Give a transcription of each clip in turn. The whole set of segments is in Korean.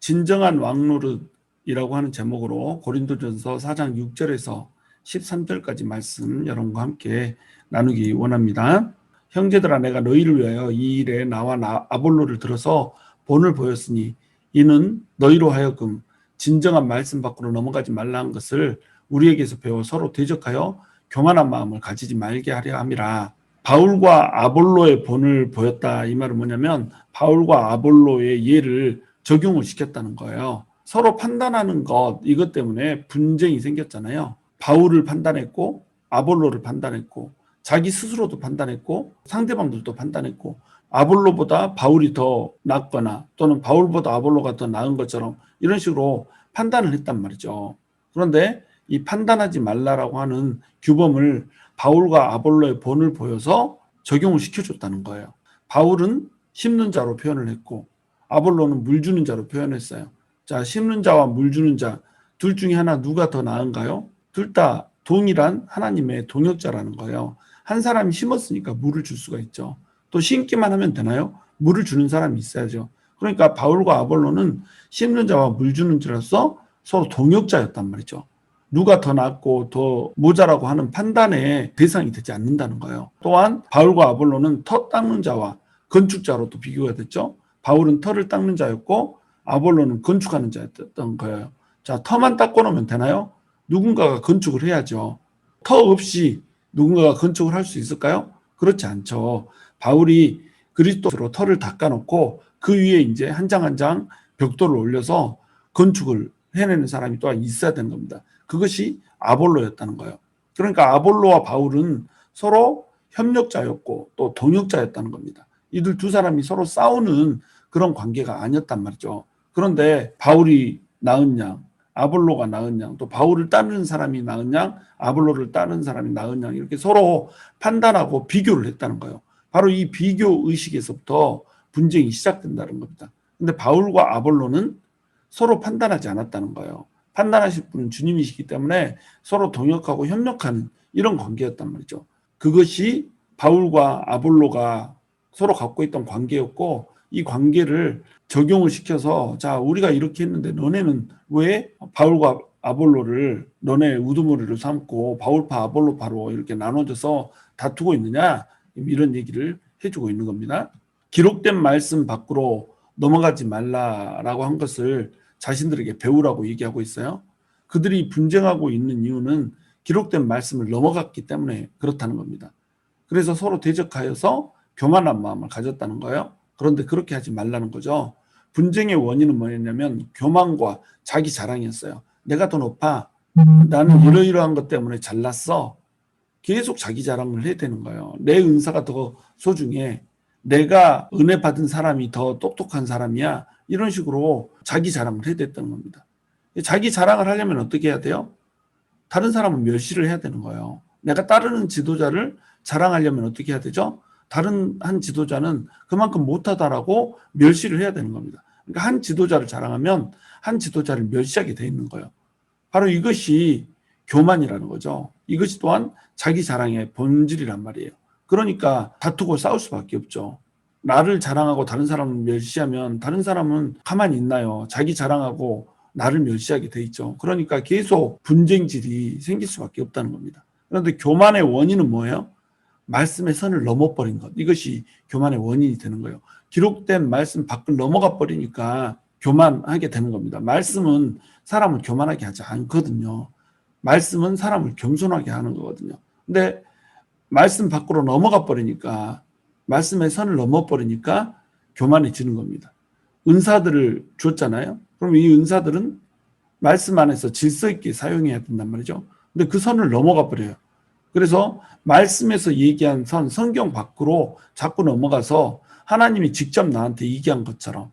진정한 왕노릇이라고 하는 제목으로 고린도전서 4장 6절에서 13절까지 말씀 여러분과 함께 나누기 원합니다. 형제들아, 내가 너희를 위하여 이 일에 나와 아볼로를 들어서 본을 보였으니 이는 너희로 하여금 진정한 말씀 밖으로 넘어가지 말라 한 것을 우리에게서 배워 서로 대적하여 교만한 마음을 가지지 말게 하려 함이라. 바울과 아볼로의 본을 보였다. 이 말은 뭐냐면 바울과 아볼로의 예를 적용을 시켰다는 거예요. 서로 판단하는 것, 이것 때문에 분쟁이 생겼잖아요. 바울을 판단했고 아볼로를 판단했고 자기 스스로도 판단했고 상대방들도 판단했고 아볼로보다 바울이 더 낫거나 또는 바울보다 아볼로가 더 나은 것처럼 이런 식으로 판단을 했단 말이죠. 그런데 이 판단하지 말라라고 하는 규범을 바울과 아볼로의 본을 보여서 적용을 시켜줬다는 거예요. 바울은 심는 자로 표현을 했고 아볼로는 물 주는 자로 표현했어요. 자, 심는 자와 물 주는 자 둘 중에 하나 누가 더 나은가요? 둘 다 동일한 하나님의 동역자라는 거예요. 한 사람이 심었으니까 물을 줄 수가 있죠. 또 심기만 하면 되나요? 물을 주는 사람이 있어야죠. 그러니까 바울과 아볼로는 심는 자와 물 주는 자로서 서로 동역자였단 말이죠. 누가 더 낫고 더 모자라고 하는 판단의 대상이 되지 않는다는 거예요. 또한 바울과 아볼로는 터 닦는 자와 건축자로도 비교가 됐죠. 바울은 터를 닦는 자였고 아볼로는 건축하는 자였던 거예요. 자, 터만 닦고 놓으면 되나요? 누군가가 건축을 해야죠. 터 없이 누군가가 건축을 할 수 있을까요? 그렇지 않죠. 바울이 그리스도로 터를 닦아놓고 그 위에 이제 한 장 한 장 벽돌을 올려서 건축을 해내는 사람이 또한 있어야 되는 겁니다. 그것이 아볼로였다는 거예요. 그러니까 아볼로와 바울은 서로 협력자였고 또 동역자였다는 겁니다. 이들 두 사람이 서로 싸우는 그런 관계가 아니었단 말이죠. 그런데 바울이 나은 양, 아볼로가 나은 양, 또 바울을 따르는 사람이 나은 양, 아볼로를 따르는 사람이 나은 양, 이렇게 서로 판단하고 비교를 했다는 거예요. 바로 이 비교 의식에서부터 분쟁이 시작된다는 겁니다. 근데 바울과 아볼로는 서로 판단하지 않았다는 거예요. 판단하실 분은 주님이시기 때문에 서로 동역하고 협력하는 이런 관계였단 말이죠. 그것이 바울과 아볼로가 서로 갖고 있던 관계였고 이 관계를 적용을 시켜서 자, 우리가 이렇게 했는데 너네는 왜 바울과 아볼로를 너네 우두머리로 삼고 바울파 아볼로파로 이렇게 나눠져서 다투고 있느냐, 이런 얘기를 해주고 있는 겁니다. 기록된 말씀 밖으로 넘어가지 말라라고 한 것을 자신들에게 배우라고 얘기하고 있어요. 그들이 분쟁하고 있는 이유는 기록된 말씀을 넘어갔기 때문에 그렇다는 겁니다. 그래서 서로 대적하여서 교만한 마음을 가졌다는 거예요. 그런데 그렇게 하지 말라는 거죠. 분쟁의 원인은 뭐였냐면 교만과 자기 자랑이었어요. 내가 더 높아. 나는 이러이러한 것 때문에 잘났어. 계속 자기 자랑을 해야 되는 거예요. 내 은사가 더 소중해. 내가 은혜 받은 사람이 더 똑똑한 사람이야. 이런 식으로 자기 자랑을 해야 됐다는 겁니다. 자기 자랑을 하려면 어떻게 해야 돼요? 다른 사람은 멸시를 해야 되는 거예요. 내가 따르는 지도자를 자랑하려면 어떻게 해야 되죠? 다른 한 지도자는 그만큼 못하다라고 멸시를 해야 되는 겁니다. 그러니까 한 지도자를 자랑하면 한 지도자를 멸시하게 돼 있는 거예요. 바로 이것이 교만이라는 거죠. 이것이 또한 자기 자랑의 본질이란 말이에요. 그러니까 다투고 싸울 수밖에 없죠. 나를 자랑하고 다른 사람을 멸시하면 다른 사람은 가만히 있나요? 자기 자랑하고 나를 멸시하게 돼 있죠. 그러니까 계속 분쟁질이 생길 수밖에 없다는 겁니다. 그런데 교만의 원인은 뭐예요? 말씀의 선을 넘어버린 것. 이것이 교만의 원인이 되는 거예요. 기록된 말씀 밖을 넘어가 버리니까 교만하게 되는 겁니다. 말씀은 사람을 교만하게 하지 않거든요. 말씀은 사람을 겸손하게 하는 거거든요. 근데 말씀 밖으로 넘어가 버리니까 말씀의 선을 넘어버리니까 교만해지는 겁니다. 은사들을 줬잖아요. 그럼 이 은사들은 말씀 안에서 질서 있게 사용해야 된단 말이죠. 근데 그 선을 넘어가 버려요. 그래서 말씀에서 얘기한 선, 성경 밖으로 자꾸 넘어가서 하나님이 직접 나한테 얘기한 것처럼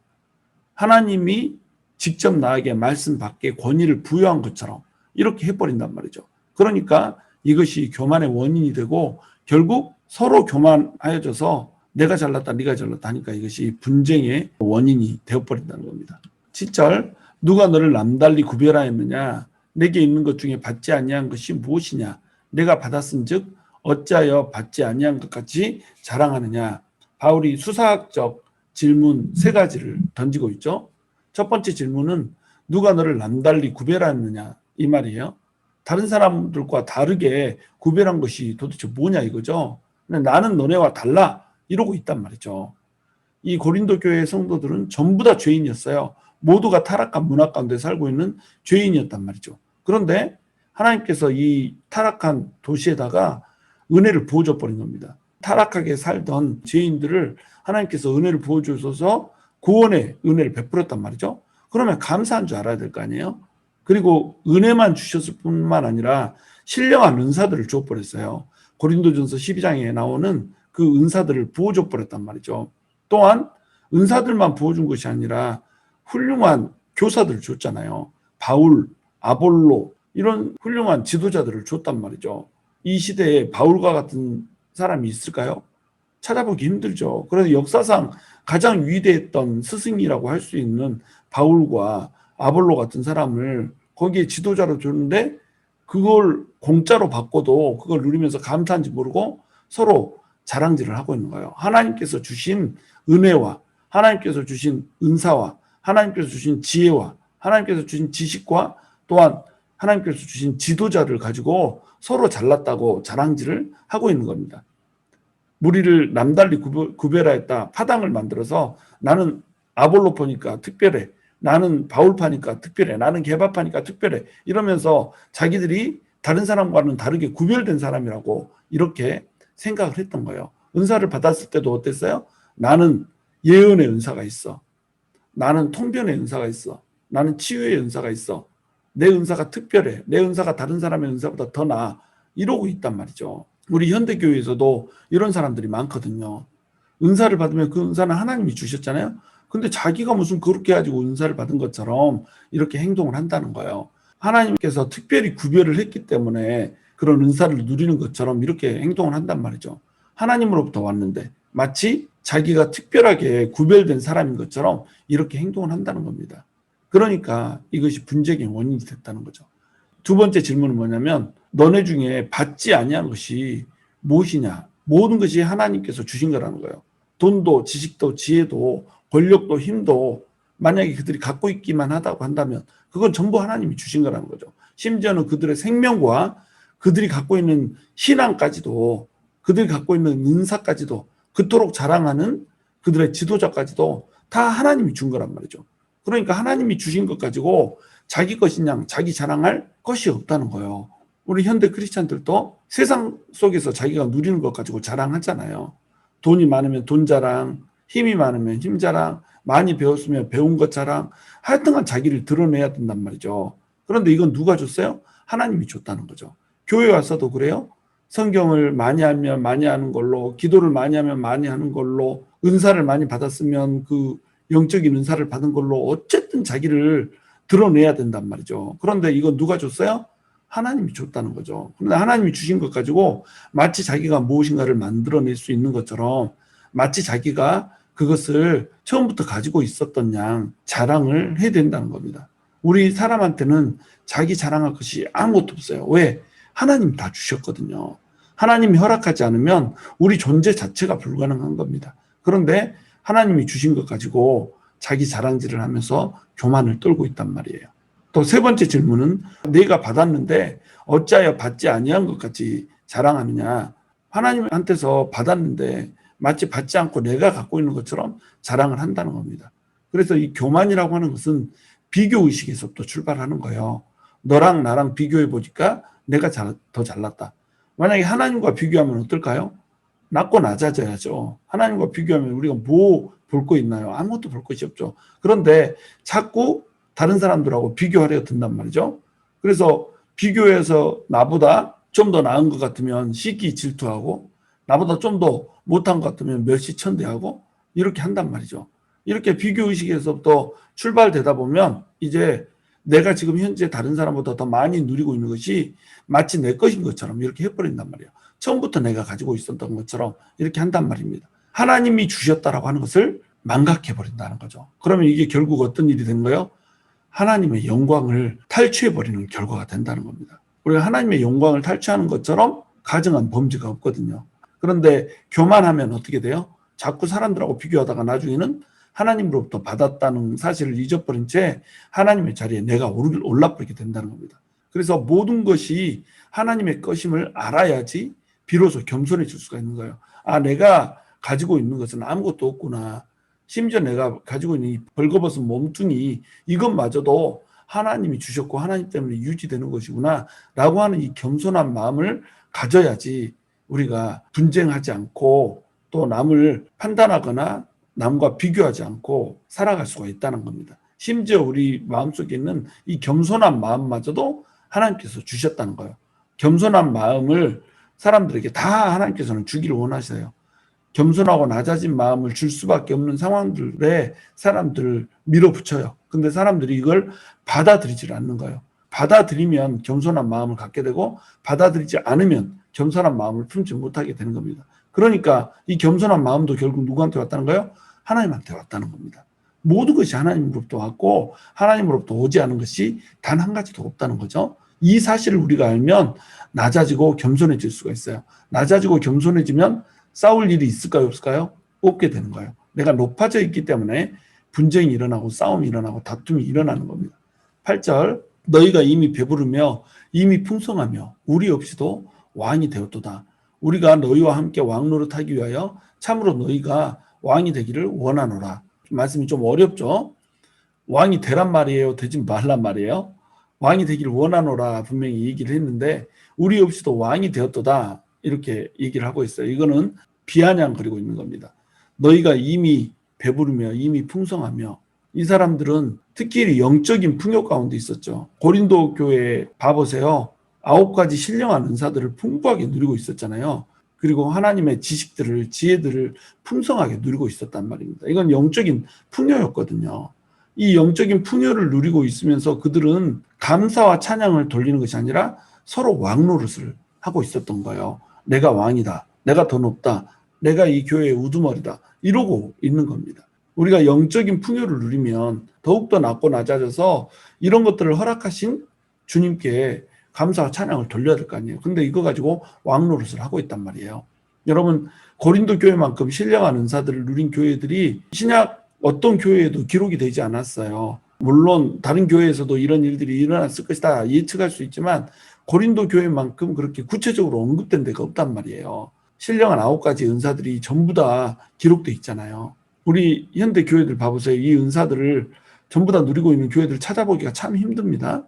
하나님이 직접 나에게 말씀 밖에 권위를 부여한 것처럼 이렇게 해버린단 말이죠. 그러니까 이것이 교만의 원인이 되고 결국 서로 교만하여져서 내가 잘났다 네가 잘났다 하니까 이것이 분쟁의 원인이 되어버린다는 겁니다. 7절 누가 너를 남달리 구별하였느냐 내게 있는 것 중에 받지 아니한 것이 무엇이냐 내가 받았은즉 어찌하여 받지 아니한 것 같이 자랑하느냐. 바울이 수사학적 질문 세 가지를 던지고 있죠. 첫 번째 질문은 누가 너를 남달리 구별하느냐 이 말이에요. 다른 사람들과 다르게 구별한 것이 도대체 뭐냐 이거죠. 근데 나는 너네와 달라 이러고 있단 말이죠. 이 고린도 교회의 성도들은 전부 다 죄인이었어요. 모두가 타락한 문화 가운데 살고 있는 죄인이었단 말이죠. 그런데 하나님께서 이 타락한 도시에다가 은혜를 부어줘 버린 겁니다. 타락하게 살던 죄인들을 하나님께서 은혜를 부어주셔서 구원의 은혜를 베풀었단 말이죠. 그러면 감사한 줄 알아야 될 거 아니에요. 그리고 은혜만 주셨을 뿐만 아니라 신령한 은사들을 주어버렸어요. 고린도전서 12장에 나오는 그 은사들을 부어줘 버렸단 말이죠. 또한 은사들만 부어준 것이 아니라 훌륭한 교사들을 줬잖아요. 바울, 아볼로 이런 훌륭한 지도자들을 줬단 말이죠. 이 시대에 바울과 같은 사람이 있을까요? 찾아보기 힘들죠. 그래서 역사상 가장 위대했던 스승이라고 할 수 있는 바울과 아볼로 같은 사람을 거기에 지도자로 줬는데 그걸 공짜로 받고도 그걸 누리면서 감사한지 모르고 서로 자랑질을 하고 있는 거예요. 하나님께서 주신 은혜와 하나님께서 주신 은사와 하나님께서 주신 지혜와 하나님께서 주신 지식과 또한 하나님께서 주신 지도자를 가지고 서로 잘났다고 자랑질을 하고 있는 겁니다. 무리를 남달리 구별하였다. 파당을 만들어서 나는 아볼로파니까 특별해. 나는 바울파니까 특별해. 나는 게바파니까 특별해. 이러면서 자기들이 다른 사람과는 다르게 구별된 사람이라고 이렇게 생각을 했던 거예요. 은사를 받았을 때도 어땠어요? 나는 예언의 은사가 있어. 나는 통변의 은사가 있어. 나는 치유의 은사가 있어. 내 은사가 특별해. 내 은사가 다른 사람의 은사보다 더 나아. 이러고 있단 말이죠. 우리 현대교회에서도 이런 사람들이 많거든요. 은사를 받으면 그 은사는 하나님이 주셨잖아요. 근데 자기가 무슨 그렇게 가지고 은사를 받은 것처럼 이렇게 행동을 한다는 거예요. 하나님께서 특별히 구별을 했기 때문에 그런 은사를 누리는 것처럼 이렇게 행동을 한단 말이죠. 하나님으로부터 왔는데 마치 자기가 특별하게 구별된 사람인 것처럼 이렇게 행동을 한다는 겁니다. 그러니까 이것이 분쟁의 원인이 됐다는 거죠. 두 번째 질문은 뭐냐면 너네 중에 받지 아니한 것이 무엇이냐? 모든 것이 하나님께서 주신 거라는 거예요. 돈도 지식도 지혜도 권력도 힘도 만약에 그들이 갖고 있기만 하다고 한다면 그건 전부 하나님이 주신 거라는 거죠. 심지어는 그들의 생명과 그들이 갖고 있는 신앙까지도 그들이 갖고 있는 은사까지도 그토록 자랑하는 그들의 지도자까지도 다 하나님이 준 거란 말이죠. 그러니까 하나님이 주신 것 가지고 자기 것이냐 자기 자랑할 것이 없다는 거예요. 우리 현대 크리스찬들도 세상 속에서 자기가 누리는 것 가지고 자랑하잖아요. 돈이 많으면 돈 자랑, 힘이 많으면 힘 자랑, 많이 배웠으면 배운 것 자랑, 하여튼간 자기를 드러내야 된단 말이죠. 그런데 이건 누가 줬어요? 하나님이 줬다는 거죠. 교회 와서도 그래요. 성경을 많이 하면 많이 하는 걸로, 기도를 많이 하면 많이 하는 걸로, 은사를 많이 받았으면 그 영적인 은사를 받은 걸로 어쨌든 자기를 드러내야 된단 말이죠. 그런데 이건 누가 줬어요? 하나님이 줬다는 거죠. 그런데 하나님이 주신 것 가지고 마치 자기가 무엇인가를 만들어낼 수 있는 것처럼 마치 자기가 그것을 처음부터 가지고 있었던 양 자랑을 해야 된다는 겁니다. 우리 사람한테는 자기 자랑할 것이 아무것도 없어요. 왜? 하나님이 다 주셨거든요. 하나님이 허락하지 않으면 우리 존재 자체가 불가능한 겁니다. 그런데 하나님이 주신 것 가지고 자기 자랑질을 하면서 교만을 떨고 있단 말이에요. 또 세 번째 질문은 내가 받았는데 어찌하여 받지 아니한 것 같이 자랑하느냐. 하나님한테서 받았는데 마치 받지 않고 내가 갖고 있는 것처럼 자랑을 한다는 겁니다. 그래서 이 교만이라고 하는 것은 비교의식에서부터 출발하는 거예요. 너랑 나랑 비교해 보니까 내가 더 잘났다. 만약에 하나님과 비교하면 어떨까요? 낮고 낮아져야죠. 하나님과 비교하면 우리가 뭐 볼 거 있나요? 아무것도 볼 것이 없죠. 그런데 자꾸 다른 사람들하고 비교하려 든단 말이죠. 그래서 비교해서 나보다 좀 더 나은 것 같으면 시기 질투하고 나보다 좀 더 못한 것 같으면 멸시천대하고 이렇게 한단 말이죠. 이렇게 비교의식에서부터 출발되다 보면 이제 내가 지금 현재 다른 사람보다 더 많이 누리고 있는 것이 마치 내 것인 것처럼 이렇게 해버린단 말이에요. 처음부터 내가 가지고 있었던 것처럼 이렇게 한단 말입니다. 하나님이 주셨다라고 하는 것을 망각해버린다는 거죠. 그러면 이게 결국 어떤 일이 된 거예요? 하나님의 영광을 탈취해버리는 결과가 된다는 겁니다. 우리가 하나님의 영광을 탈취하는 것처럼 가증한 범죄가 없거든요. 그런데 교만하면 어떻게 돼요? 자꾸 사람들하고 비교하다가 나중에는 하나님으로부터 받았다는 사실을 잊어버린 채 하나님의 자리에 내가 올라버리게 된다는 겁니다. 그래서 모든 것이 하나님의 것임을 알아야지 비로소 겸손해질 수가 있는 거예요. 아, 내가 가지고 있는 것은 아무것도 없구나. 심지어 내가 가지고 있는 이 벌거벗은 몸뚱이 이것마저도 하나님이 주셨고 하나님 때문에 유지되는 것이구나 라고 하는 이 겸손한 마음을 가져야지 우리가 분쟁하지 않고 또 남을 판단하거나 남과 비교하지 않고 살아갈 수가 있다는 겁니다. 심지어 우리 마음속에 있는 이 겸손한 마음마저도 하나님께서 주셨다는 거예요. 겸손한 마음을 사람들에게 다 하나님께서는 주기를 원하셔요. 겸손하고 낮아진 마음을 줄 수밖에 없는 상황들에 사람들을 밀어붙여요. 근데 사람들이 이걸 받아들이질 않는 거예요. 받아들이면 겸손한 마음을 갖게 되고 받아들이지 않으면 겸손한 마음을 품지 못하게 되는 겁니다. 그러니까 이 겸손한 마음도 결국 누구한테 왔다는 거예요? 하나님한테 왔다는 겁니다. 모든 것이 하나님으로부터 왔고 하나님으로부터 오지 않은 것이 단 한 가지도 없다는 거죠. 이 사실을 우리가 알면 낮아지고 겸손해질 수가 있어요. 낮아지고 겸손해지면 싸울 일이 있을까요? 없을까요? 없게 되는 거예요. 내가 높아져 있기 때문에 분쟁이 일어나고 싸움이 일어나고 다툼이 일어나는 겁니다. 8절 너희가 이미 배부르며 이미 풍성하며 우리 없이도 왕이 되었도다. 우리가 너희와 함께 왕 노릇하기 위하여 참으로 너희가 왕이 되기를 원하노라. 말씀이 좀 어렵죠? 왕이 되란 말이에요? 되지 말란 말이에요? 왕이 되기를 원하노라 분명히 얘기를 했는데 우리 없이도 왕이 되었도다 이렇게 얘기를 하고 있어요. 이거는 비아냥거리고 있는 겁니다. 너희가 이미 배부르며 이미 풍성하며 이 사람들은 특히 영적인 풍요 가운데 있었죠. 고린도 교회 봐보세요. 9가지 신령한 은사들을 풍부하게 누리고 있었잖아요. 그리고 하나님의 지식들을 지혜들을 풍성하게 누리고 있었단 말입니다. 이건 영적인 풍요였거든요. 이 영적인 풍요를 누리고 있으면서 그들은 감사와 찬양을 돌리는 것이 아니라 서로 왕노릇을 하고 있었던 거예요. 내가 왕이다. 내가 더 높다. 내가 이 교회의 우두머리다. 이러고 있는 겁니다. 우리가 영적인 풍요를 누리면 더욱더 낮고 낮아져서 이런 것들을 허락하신 주님께 감사와 찬양을 돌려야 될 거 아니에요. 근데 이거 가지고 왕노릇을 하고 있단 말이에요. 여러분 고린도 교회만큼 신령한 은사들을 누린 교회들이 신약 어떤 교회에도 기록이 되지 않았어요. 물론 다른 교회에서도 이런 일들이 일어났을 것이다 예측할 수 있지만 고린도 교회만큼 그렇게 구체적으로 언급된 데가 없단 말이에요. 신령한 9가지 은사들이 전부 다 기록돼 있잖아요. 우리 현대 교회들 봐보세요. 이 은사들을 전부 다 누리고 있는 교회들 찾아보기가 참 힘듭니다.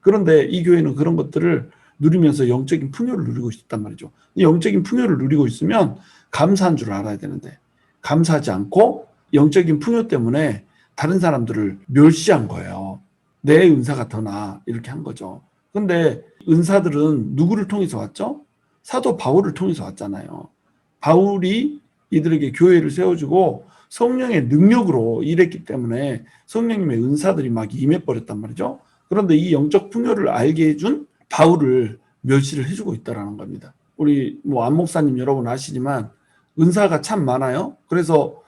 그런데 이 교회는 그런 것들을 누리면서 영적인 풍요를 누리고 있단 말이죠. 이 영적인 풍요를 누리고 있으면 감사한 줄 알아야 되는데 감사하지 않고 영적인 풍요 때문에 다른 사람들을 멸시한 거예요. 내 은사가 더 나아 이렇게 한 거죠. 근데 은사들은 누구를 통해서 왔죠? 사도 바울을 통해서 왔잖아요. 바울이 이들에게 교회를 세워주고 성령의 능력으로 일했기 때문에 성령님의 은사들이 막 임해버렸단 말이죠. 그런데 이 영적 풍요를 알게 해준 바울을 멸시를 해주고 있다는 겁니다. 우리 안 목사님 여러분 아시지만 은사가 참 많아요. 그래서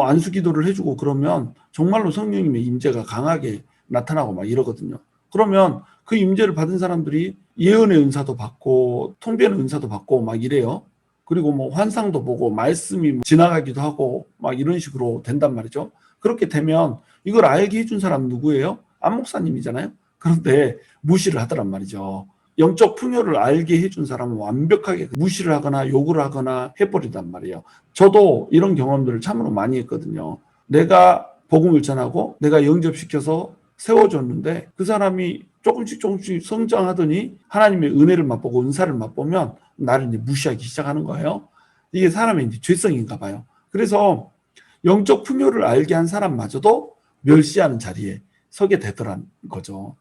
안수 기도를 해주고 그러면 정말로 성령님의 임재가 강하게 나타나고 막 이러거든요. 그러면 그 임재를 받은 사람들이 예언의 은사도 받고 통변의 은사도 받고 막 이래요. 그리고 환상도 보고 말씀이 지나가기도 하고 막 이런 식으로 된단 말이죠. 그렇게 되면 이걸 알게 해준 사람 누구예요? 안 목사님이잖아요. 그런데 무시를 하더란 말이죠. 영적 풍요를 알게 해준 사람은 완벽하게 무시를 하거나 욕을 하거나 해버리단 말이에요. 저도 이런 경험들을 참으로 많이 했거든요. 내가 복음을 전하고 내가 영접시켜서 세워줬는데 그 사람이 조금씩 성장하더니 하나님의 은혜를 맛보고 은사를 맛보면 나를 이제 무시하기 시작하는 거예요. 이게 사람의 이제 죄성인가 봐요. 그래서 영적 풍요를 알게 한 사람마저도 멸시하는 자리에 서게 되더란 거죠.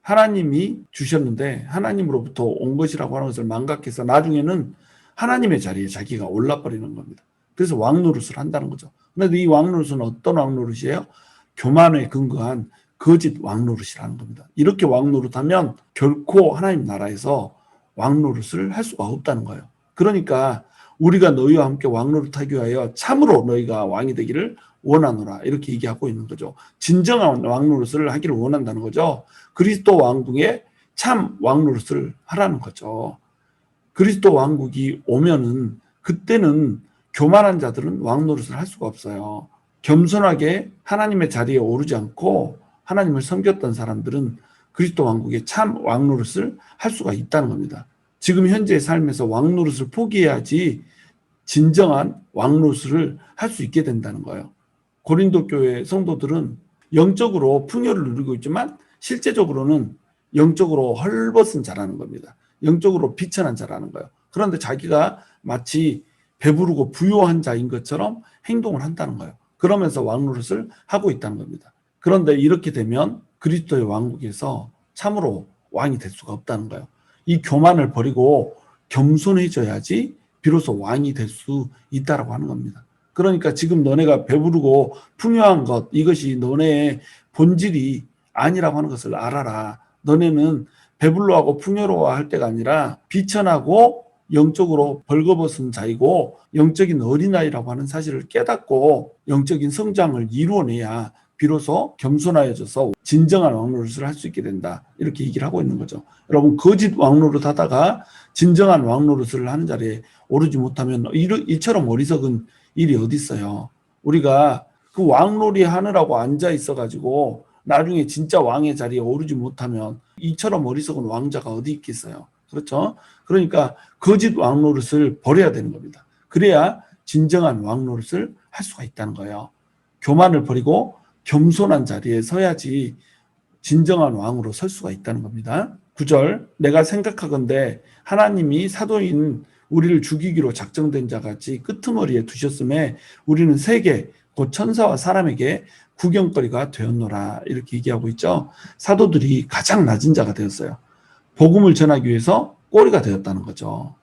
하나님이 주셨는데 하나님으로부터 온 것이라고 하는 것을 망각해서 나중에는 하나님의 자리에 자기가 올라버리는 겁니다. 그래서 왕노릇을 한다는 거죠. 그런데 이 왕노릇은 어떤 왕노릇이에요? 교만에 근거한 거짓 왕노릇이라는 겁니다. 이렇게 왕노릇하면 결코 하나님 나라에서 왕노릇을 할 수가 없다는 거예요. 그러니까 우리가 너희와 함께 왕노릇하기 위하여 참으로 너희가 왕이 되기를 원하노라 이렇게 얘기하고 있는 거죠. 진정한 왕노릇을 하기를 원한다는 거죠. 그리스도 왕국에 참 왕노릇을 하라는 거죠. 그리스도 왕국이 오면은 그때는 교만한 자들은 왕노릇을 할 수가 없어요. 겸손하게 하나님의 자리에 오르지 않고 하나님을 섬겼던 사람들은 그리스도 왕국의 참 왕 노릇을 할 수가 있다는 겁니다. 지금 현재의 삶에서 왕 노릇을 포기해야지 진정한 왕 노릇을 할 수 있게 된다는 거예요. 고린도 교회 성도들은 영적으로 풍요를 누리고 있지만 실제적으로는 영적으로 헐벗은 자라는 겁니다. 영적으로 비천한 자라는 거예요. 그런데 자기가 마치 배부르고 부유한 자인 것처럼 행동을 한다는 거예요. 그러면서 왕 노릇을 하고 있다는 겁니다. 그런데 이렇게 되면 그리스도의 왕국에서 참으로 왕이 될 수가 없다는 거예요. 이 교만을 버리고 겸손해져야지 비로소 왕이 될 수 있다라고 하는 겁니다. 그러니까 지금 너네가 배부르고 풍요한 것, 이것이 너네의 본질이 아니라고 하는 것을 알아라. 너네는 배불러하고 풍요로워할 때가 아니라 비천하고 영적으로 벌거벗은 자이고 영적인 어린아이라고 하는 사실을 깨닫고 영적인 성장을 이루어내야 비로소 겸손하여져서 진정한 왕노릇을 할 수 있게 된다. 이렇게 얘기를 하고 있는 거죠. 여러분, 거짓 왕노릇 하다가 진정한 왕노릇을 하는 자리에 오르지 못하면 이처럼 어리석은 일이 어디 있어요. 우리가 그 왕놀이 하느라고 앉아 있어가지고 나중에 진짜 왕의 자리에 오르지 못하면 이처럼 어리석은 왕자가 어디 있겠어요. 그렇죠? 그러니까 거짓 왕노릇을 버려야 되는 겁니다. 그래야 진정한 왕노릇을 할 수가 있다는 거예요. 교만을 버리고 겸손한 자리에 서야지 진정한 왕으로 설 수가 있다는 겁니다. 9절, 내가 생각하건대 하나님이 사도인 우리를 죽이기로 작정된 자같이 끄트머리에 두셨음에 우리는 세계 곧 천사와 사람에게 구경거리가 되었노라. 이렇게 얘기하고 있죠. 사도들이 가장 낮은 자가 되었어요. 복음을 전하기 위해서 꼬리가 되었다는 거죠.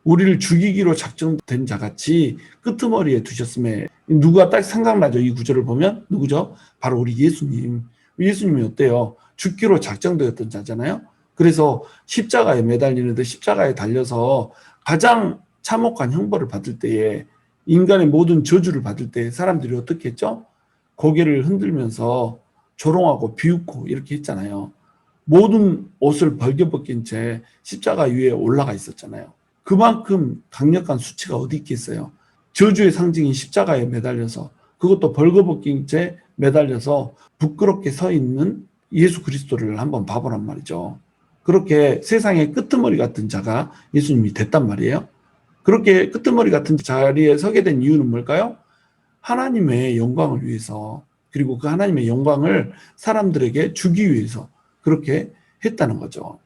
우리를 죽이기로 작정된 자같이 끄트머리에 두셨음에 누가 딱 생각나죠? 이 구절을 보면 누구죠? 바로 우리 예수님. 예수님이 어때요? 죽기로 작정되었던 자잖아요. 그래서 십자가에 매달리는데 십자가에 달려서 가장 참혹한 형벌을 받을 때에 인간의 모든 저주를 받을 때 사람들이 어떻게 했죠? 고개를 흔들면서 조롱하고 비웃고 이렇게 했잖아요. 모든 옷을 벌겨벗긴 채 십자가 위에 올라가 있었잖아요. 그만큼 강력한 수치가 어디 있겠어요. 저주의 상징인 십자가에 매달려서 그것도 벌거벗긴 채 매달려서 부끄럽게 서 있는 예수 그리스도를 한번 봐보란 말이죠. 그렇게 세상의 끄트머리 같은 자가 예수님이 됐단 말이에요. 그렇게 끄트머리 같은 자리에 서게 된 이유는 뭘까요? 하나님의 영광을 위해서, 그리고 그 하나님의 영광을 사람들에게 주기 위해서 그렇게 했다는 거죠.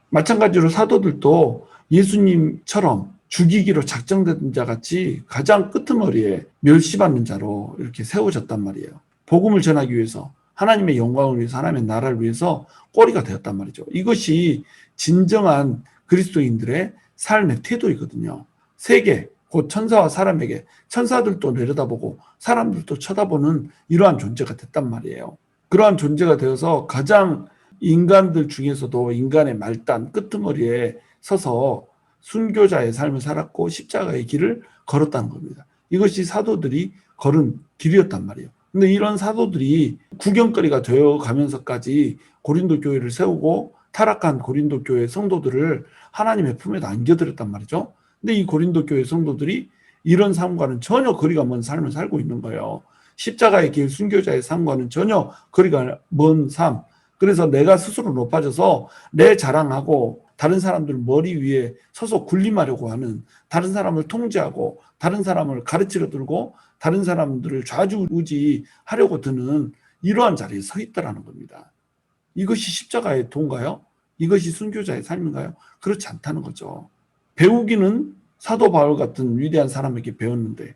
마찬가지로 사도들도 예수님처럼 죽이기로 작정된 자같이 가장 끄트머리에 멸시받는 자로 이렇게 세워졌단 말이에요. 복음을 전하기 위해서, 하나님의 영광을 위해서, 하나님의 나라를 위해서 꼬리가 되었단 말이죠. 이것이 진정한 그리스도인들의 삶의 태도이거든요. 세계, 곧 천사와 사람에게, 천사들도 내려다보고 사람들도 쳐다보는 이러한 존재가 됐단 말이에요. 그러한 존재가 되어서 가장 인간들 중에서도 인간의 말단 끄트머리에 서서 순교자의 삶을 살았고 십자가의 길을 걸었다는 겁니다. 이것이 사도들이 걸은 길이었단 말이에요. 근데 이런 사도들이 구경거리가 되어 가면서까지 고린도 교회를 세우고 타락한 고린도 교회 성도들을 하나님의 품에다 안겨드렸단 말이죠. 근데 이 고린도 교회 성도들이 이런 삶과는 전혀 거리가 먼 삶을 살고 있는 거예요. 십자가의 길, 순교자의 삶과는 전혀 거리가 먼 삶. 그래서 내가 스스로 높아져서 내 자랑하고 다른 사람들 머리 위에 서서 군림하려고 하는, 다른 사람을 통제하고 다른 사람을 가르치려 들고 다른 사람들을 좌지우지하려고 드는 이러한 자리에 서 있다라는 겁니다. 이것이 십자가의 도인가요? 이것이 순교자의 삶인가요? 그렇지 않다는 거죠. 배우기는 사도 바울 같은 위대한 사람에게 배웠는데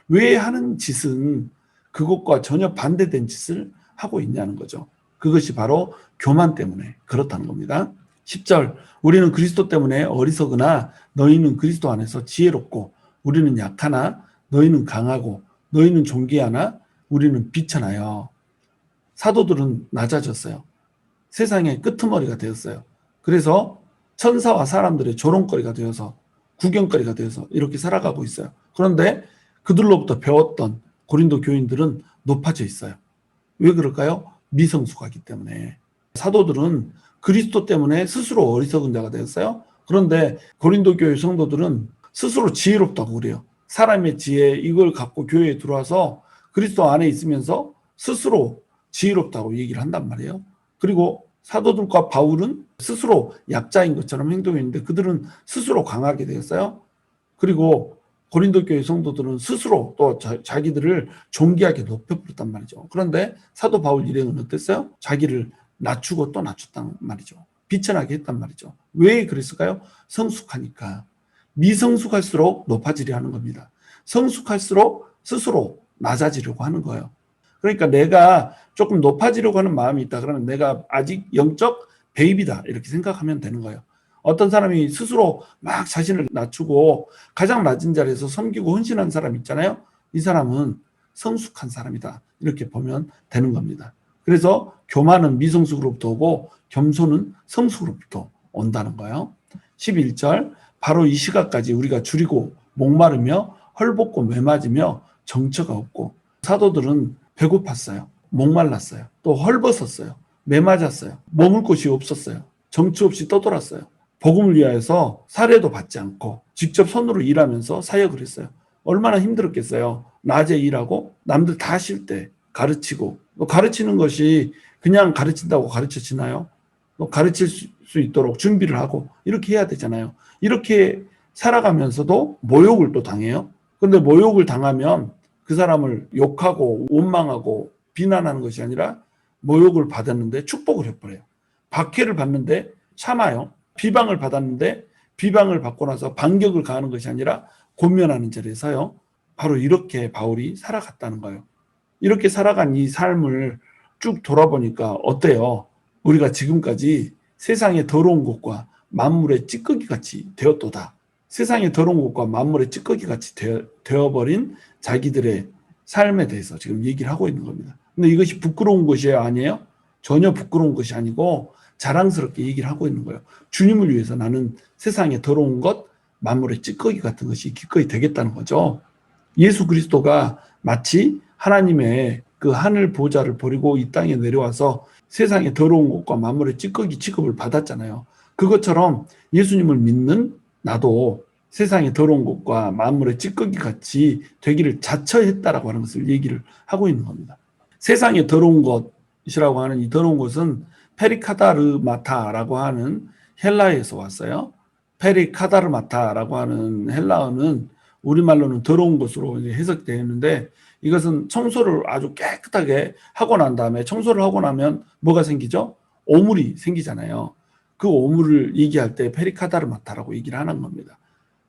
왜 하는 짓은 그것과 전혀 반대된 짓을 하고 있냐는 거죠. 그것이 바로 교만 때문에 그렇다는 겁니다. 10절, 우리는 그리스도 때문에 어리석으나 너희는 그리스도 안에서 지혜롭고 우리는 약하나 너희는 강하고 너희는 존귀하나 우리는 비천하여. 사도들은 낮아졌어요. 세상의 끄트머리가 되었어요. 그래서 천사와 사람들의 조롱거리가 되어서 구경거리가 되어서 이렇게 살아가고 있어요. 그런데 그들로부터 배웠던 고린도 교인들은 높아져 있어요. 왜 그럴까요? 미성숙하기 때문에. 사도들은 그리스도 때문에 스스로 어리석은 자가 되었어요. 그런데 고린도 교회 성도들은 스스로 지혜롭다고 그래요. 사람의 지혜, 이걸 갖고 교회에 들어와서 그리스도 안에 있으면서 스스로 지혜롭다고 얘기를 한단 말이에요. 그리고 사도들과 바울은 스스로 약자인 것처럼 행동했는데 그들은 스스로 강하게 되었어요. 그리고 고린도 교회 성도들은 스스로 또 자기들을 존귀하게 높여버렸단 말이죠. 그런데 사도 바울 일행은 어땠어요? 자기를 낮추고 또 낮췄단 말이죠. 비천하게 했단 말이죠. 왜 그랬을까요? 성숙하니까. 미성숙할수록 높아지려 하는 겁니다. 성숙할수록 스스로 낮아지려고 하는 거예요. 그러니까 내가 조금 높아지려고 하는 마음이 있다 그러면 내가 아직 영적 베이비다 이렇게 생각하면 되는 거예요. 어떤 사람이 스스로 막 자신을 낮추고 가장 낮은 자리에서 섬기고 헌신한 사람 있잖아요. 이 사람은 성숙한 사람이다 이렇게 보면 되는 겁니다. 그래서 교만은 미성숙으로부터 오고 겸손은 성숙으로부터 온다는 거예요. 11절 바로 이 시각까지 우리가 줄이고 목마르며 헐벗고 메맞으며 정처가 없고 사도들은 배고팠어요. 목말랐어요. 또 헐벗었어요. 메맞았어요. 머물 곳이 없었어요. 정처 없이 떠돌았어요. 복음을 위하여서 사례도 받지 않고 직접 손으로 일하면서 사역을 했어요. 얼마나 힘들었겠어요. 낮에 일하고 남들 다 쉴 때 가르치고 가르치는 것이 그냥 가르친다고 가르쳐지나요? 가르칠 수 있도록 준비를 하고 이렇게 해야 되잖아요. 이렇게 살아가면서도 모욕을 또 당해요. 그런데 모욕을 당하면 그 사람을 욕하고 원망하고 비난하는 것이 아니라 모욕을 받았는데 축복을 해버려요. 박해를 받는데 참아요. 비방을 받았는데 비방을 받고 나서 반격을 가하는 것이 아니라 권면하는 자리에서요. 바로 이렇게 바울이 살아갔다는 거예요. 이렇게 살아간 이 삶을 쭉 돌아보니까 어때요? 우리가 지금까지 세상의 더러운 것과 만물의 찌꺼기 같이 되었도다. 세상의 더러운 것과 만물의 찌꺼기 같이 되어버린 자기들의 삶에 대해서 지금 얘기를 하고 있는 겁니다. 근데 이것이 부끄러운 것이에요? 아니에요? 전혀 부끄러운 것이 아니고 자랑스럽게 얘기를 하고 있는 거예요. 주님을 위해서 나는 세상의 더러운 것, 만물의 찌꺼기 같은 것이 기꺼이 되겠다는 거죠. 예수 그리스도가 마치 하나님의 그 하늘 보좌를 버리고 이 땅에 내려와서 세상의 더러운 것과 만물의 찌꺼기 취급을 받았잖아요. 그것처럼 예수님을 믿는 나도 세상의 더러운 것과 만물의 찌꺼기 같이 되기를 자처했다라고 하는 것을 얘기를 하고 있는 겁니다. 세상의 더러운 것이라고 하는 이 더러운 것은 페리카다르마타라고 하는 헬라에서 왔어요. 페리카다르마타라고 하는 헬라어는 우리말로는 더러운 것으로 해석되어 있는데 이것은 청소를 아주 깨끗하게 하고 난 다음에 청소를 하고 나면 뭐가 생기죠? 오물이 생기잖아요. 그 오물을 얘기할 때 페리카다르마타라고 얘기를 하는 겁니다.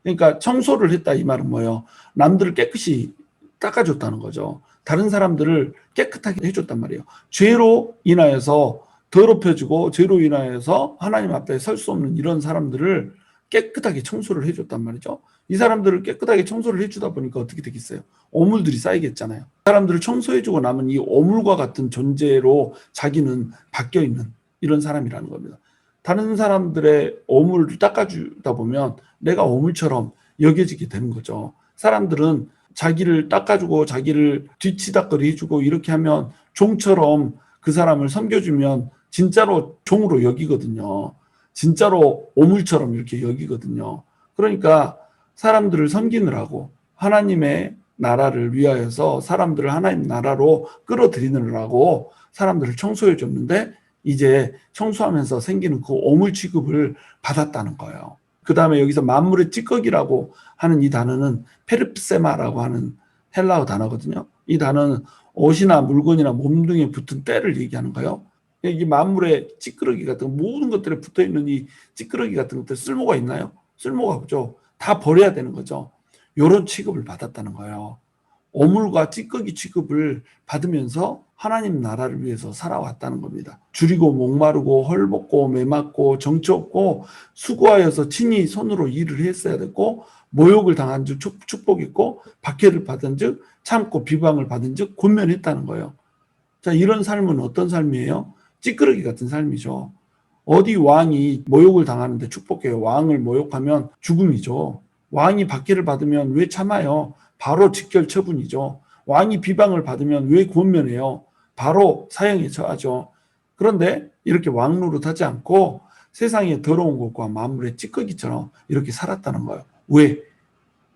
그러니까 청소를 했다 이 말은 뭐예요? 남들을 깨끗이 닦아줬다는 거죠. 다른 사람들을 깨끗하게 해줬단 말이에요. 죄로 인하여서 더럽혀지고 죄로 인하여서 하나님 앞에 설 수 없는 이런 사람들을 깨끗하게 청소를 해줬단 말이죠. 이 사람들을 깨끗하게 청소를 해주다 보니까 어떻게 되겠어요? 오물들이 쌓이겠잖아요. 사람들을 청소해주고 남은 이 오물과 같은 존재로 자기는 바뀌어있는 이런 사람이라는 겁니다. 다른 사람들의 오물을 닦아주다 보면 내가 오물처럼 여겨지게 되는 거죠. 사람들은 자기를 닦아주고 자기를 뒤치다거리 해주고 이렇게 하면 종처럼 그 사람을 섬겨주면 진짜로 종으로 여기거든요. 진짜로 오물처럼 이렇게 여기거든요. 그러니까 사람들을 섬기느라고 하나님의 나라를 위하여서 사람들을 하나님 나라로 끌어들이느라고 사람들을 청소해 줬는데 이제 청소하면서 생기는 그 오물 취급을 받았다는 거예요. 그 다음에 여기서 만물의 찌꺼기라고 하는 이 단어는 페르프세마라고 하는 헬라어 단어거든요. 이 단어는 옷이나 물건이나 몸뚱이에 붙은 때를 얘기하는 거예요. 이 만물의 찌끄러기 같은 모든 것들에 붙어있는 이 찌끄러기 같은 것들 쓸모가 있나요? 쓸모가 없죠. 다 버려야 되는 거죠. 이런 취급을 받았다는 거예요. 오물과 찌꺼기 취급을 받으면서 하나님 나라를 위해서 살아왔다는 겁니다. 줄이고 목마르고 헐벗고 메맞고 정처 없고 수고하여서 친히 손으로 일을 했어야 됐고 모욕을 당한 즉 축복 있고 박해를 받은 즉 참고 비방을 받은 즉 권면했다는 거예요. 자, 이런 삶은 어떤 삶이에요? 찌끄러기 같은 삶이죠. 어디 왕이 모욕을 당하는데 축복해요. 왕을 모욕하면 죽음이죠. 왕이 박해를 받으면 왜 참아요? 바로 직결 처분이죠. 왕이 비방을 받으면 왜 권면해요? 바로 사형에 처하죠. 그런데 이렇게 왕 노릇하지 않고 세상의 더러운 것과 만물의 찌꺼기처럼 이렇게 살았다는 거예요. 왜?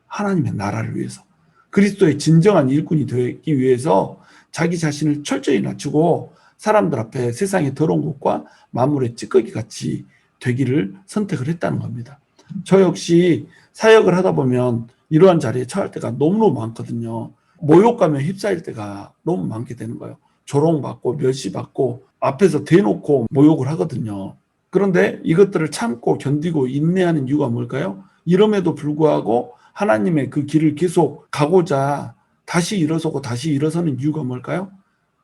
하나님의 나라를 위해서. 그리스도의 진정한 일꾼이 되기 위해서 자기 자신을 철저히 낮추고 사람들 앞에 세상의 더러운 것과 만물의 찌꺼기 같이 되기를 선택을 했다는 겁니다. 저 역시 사역을 하다 보면 이러한 자리에 처할 때가 너무너무 많거든요. 모욕감에 휩싸일 때가 너무 많게 되는 거예요. 조롱받고 멸시받고 앞에서 대놓고 모욕을 하거든요. 그런데 이것들을 참고 견디고 인내하는 이유가 뭘까요? 이럼에도 불구하고 하나님의 그 길을 계속 가고자 다시 일어서고 다시 일어서는 이유가 뭘까요?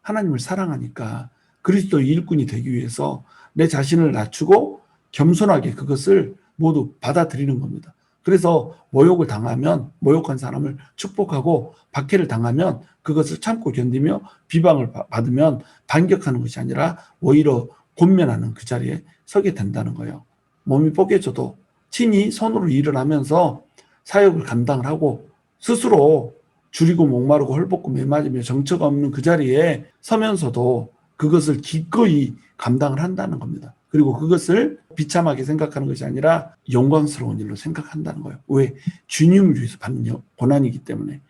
하나님을 사랑하니까 그리스도의 일꾼이 되기 위해서 내 자신을 낮추고 겸손하게 그것을 모두 받아들이는 겁니다. 그래서 모욕을 당하면 모욕한 사람을 축복하고 박해를 당하면 그것을 참고 견디며 비방을 받으면 반격하는 것이 아니라 오히려 권면하는 그 자리에 서게 된다는 거예요. 몸이 뽀개져도 친히 손으로 일을 하면서 사역을 감당을 하고 스스로 줄이고 목마르고 헐벗고 매맞으며 정처가 없는 그 자리에 서면서도 그것을 기꺼이 감당을 한다는 겁니다. 그리고 그것을 비참하게 생각하는 것이 아니라 영광스러운 일로 생각한다는 거예요. 왜? 주님을 위해서 받는 고난이기 때문에.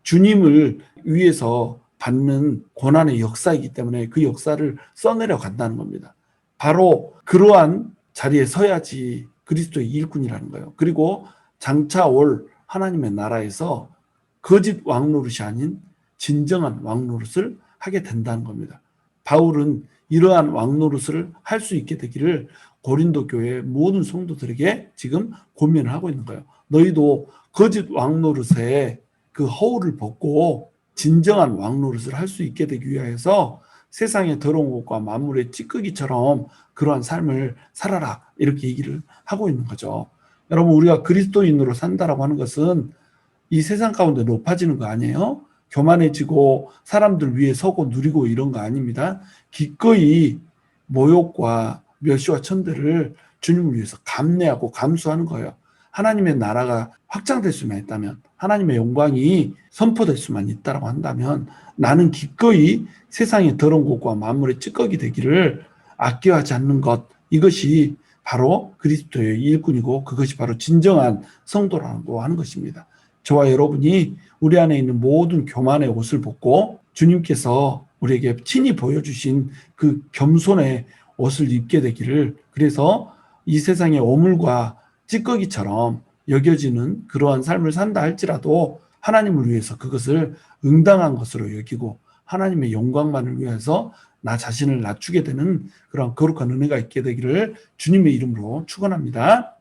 주님을 위해서 받는 고난의 역사이기 때문에 그 역사를 써내려 간다는 겁니다. 바로 그러한 자리에 서야지 그리스도의 일꾼이라는 거예요. 그리고 장차 올 하나님의 나라에서 거짓 왕노릇이 아닌 진정한 왕노릇을 하게 된다는 겁니다. 바울은 이러한 왕노릇을 할 수 있게 되기를 고린도 교회 모든 성도들에게 지금 권면을 하고 있는 거예요. 너희도 거짓 왕노릇에 그 허울을 벗고 진정한 왕노릇을 할 수 있게 되기 위해서 세상의 더러운 것과 만물의 찌꺼기처럼 그러한 삶을 살아라, 이렇게 얘기를 하고 있는 거죠. 여러분, 우리가 그리스도인으로 산다라고 하는 것은 이 세상 가운데 높아지는 거 아니에요? 교만해지고 사람들 위에 서고 누리고 이런 거 아닙니다. 기꺼이 모욕과 멸시와 천대를 주님을 위해서 감내하고 감수하는 거예요. 하나님의 나라가 확장될 수만 있다면, 하나님의 영광이 선포될 수만 있다고 한다면 나는 기꺼이 세상의 더러운 것과 만물의 찌꺼기 되기를 아껴하지 않는 것, 이것이 바로 그리스도의 일꾼이고 그것이 바로 진정한 성도라고 하는 것입니다. 저와 여러분이 우리 안에 있는 모든 교만의 옷을 벗고 주님께서 우리에게 친히 보여주신 그 겸손의 옷을 입게 되기를, 그래서 이 세상의 오물과 찌꺼기처럼 여겨지는 그러한 삶을 산다 할지라도 하나님을 위해서 그것을 응당한 것으로 여기고 하나님의 영광만을 위해서 나 자신을 낮추게 되는 그런 거룩한 은혜가 있게 되기를 주님의 이름으로 축원합니다.